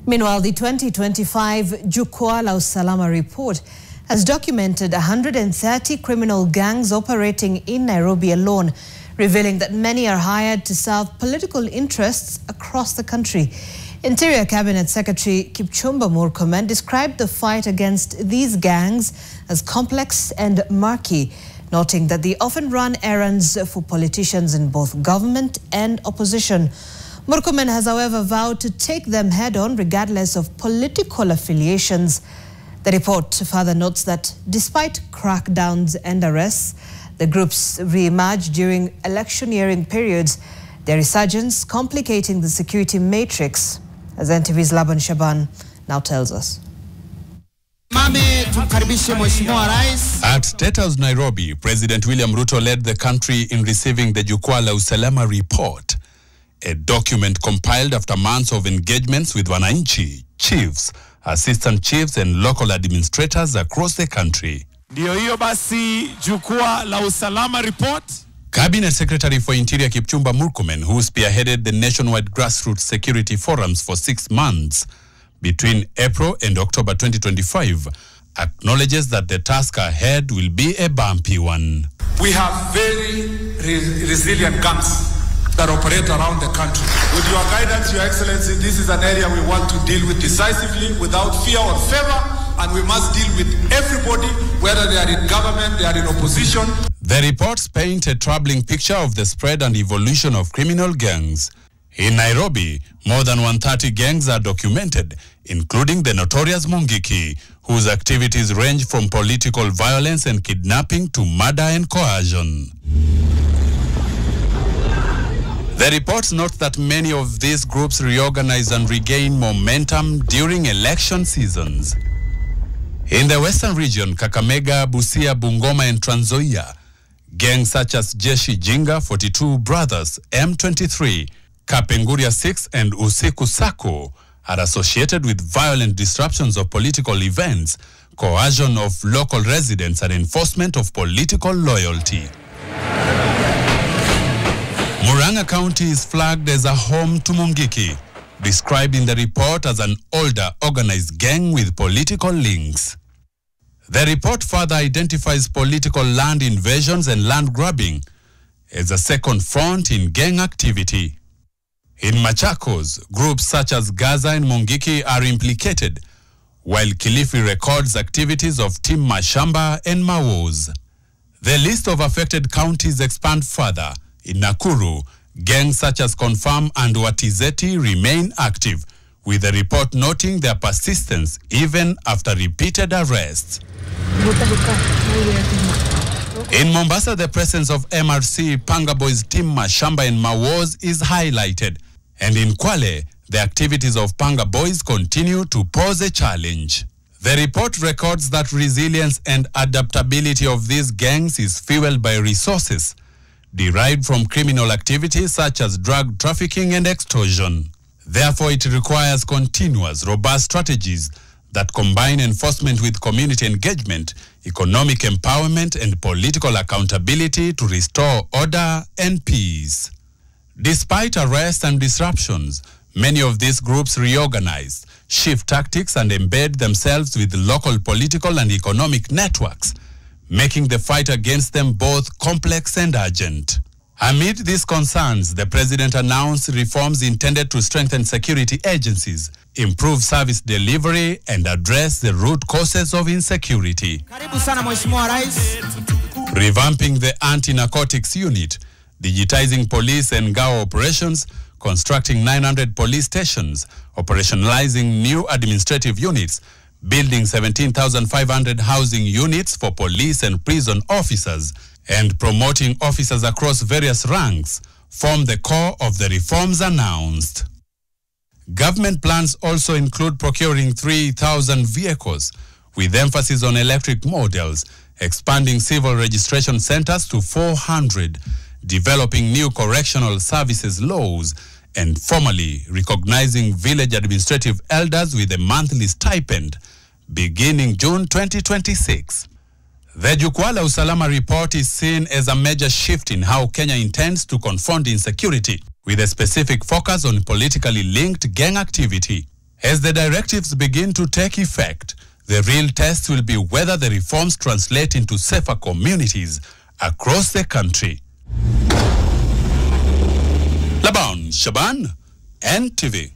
Meanwhile, the 2025 Jukwaa la Usalama report has documented 130 criminal gangs operating in Nairobi alone, revealing that many are hired to serve political interests across the country. Interior Cabinet Secretary Kipchumba Murkomen described the fight against these gangs as complex and murky, noting that they often run errands for politicians in both government and opposition. Murkomen has, however, vowed to take them head-on regardless of political affiliations. The report further notes that despite crackdowns and arrests, the groups re-emerge during electioneering periods, their resurgence complicating the security matrix, as NTV's Laban Shaban now tells us. At State House, Nairobi, President William Ruto led the country in receiving the Jukwaa la Usalama report, a document compiled after months of engagements with wananchi, chiefs, assistant chiefs and local administrators across the country. Ndio hiyo basi Jukwaa la Usalama report. Cabinet Secretary for Interior Kipchumba Murkomen, who spearheaded the nationwide grassroots security forums for 6 months between April and October 2025, acknowledges that the task ahead will be a bumpy one. We have very resilient gangs that operate around the country. With your guidance, Your Excellency, this is an area we want to deal with decisively, without fear or favor, and we must deal with everybody, whether they are in government, they are in opposition. The reports paint a troubling picture of the spread and evolution of criminal gangs. In Nairobi, more than 130 gangs are documented, including the notorious Mungiki, whose activities range from political violence and kidnapping to murder and coercion. The reports note that many of these groups reorganize and regain momentum during election seasons. In the western region, Kakamega, Busia, Bungoma and Trans Nzoia, gangs such as Jeshi Jinga, 42 Brothers, M23, Kapenguria 6 and Usiku Sako are associated with violent disruptions of political events, coercion of local residents and enforcement of political loyalty. Murang'a County is flagged as a home to Mungiki, described in the report as an older organized gang with political links. The report further identifies political land invasions and land grabbing as a second front in gang activity. In Machakos, groups such as Gaza and Mungiki are implicated, while Kilifi records activities of Team Mashamba and Mawos. The list of affected counties expand further. In Nakuru, gangs such as Confirm and Watizeti remain active, with the report noting their persistence even after repeated arrests. In Mombasa, the presence of MRC, Panga Boys, Team Mashamba and Mawos is highlighted. And in Kwale, the activities of Panga Boys continue to pose a challenge. The report records that resilience and adaptability of these gangs is fueled by resources derived from criminal activities such as drug trafficking and extortion. Therefore, it requires continuous, robust strategies that combine enforcement with community engagement, economic empowerment, and political accountability to restore order and peace. Despite arrests and disruptions, many of these groups reorganize, shift tactics, and embed themselves with local political and economic networks, making the fight against them both complex and urgent. Amid these concerns, the President announced reforms intended to strengthen security agencies, improve service delivery, and address the root causes of insecurity. Revamping the anti-narcotics unit, digitizing police and GAO operations, constructing 900 police stations, operationalizing new administrative units, building 17,500 housing units for police and prison officers, and promoting officers across various ranks form the core of the reforms announced. Government plans also include procuring 3,000 vehicles, with emphasis on electric models, expanding civil registration centers to 400, developing new correctional services laws, and formally recognizing village administrative elders with a monthly stipend beginning June 2026. The Jukwaa la Usalama report is seen as a major shift in how Kenya intends to confront insecurity, with a specific focus on politically linked gang activity. As the directives begin to take effect, the real test will be whether the reforms translate into safer communities across the country. Laban Shaban, NTV.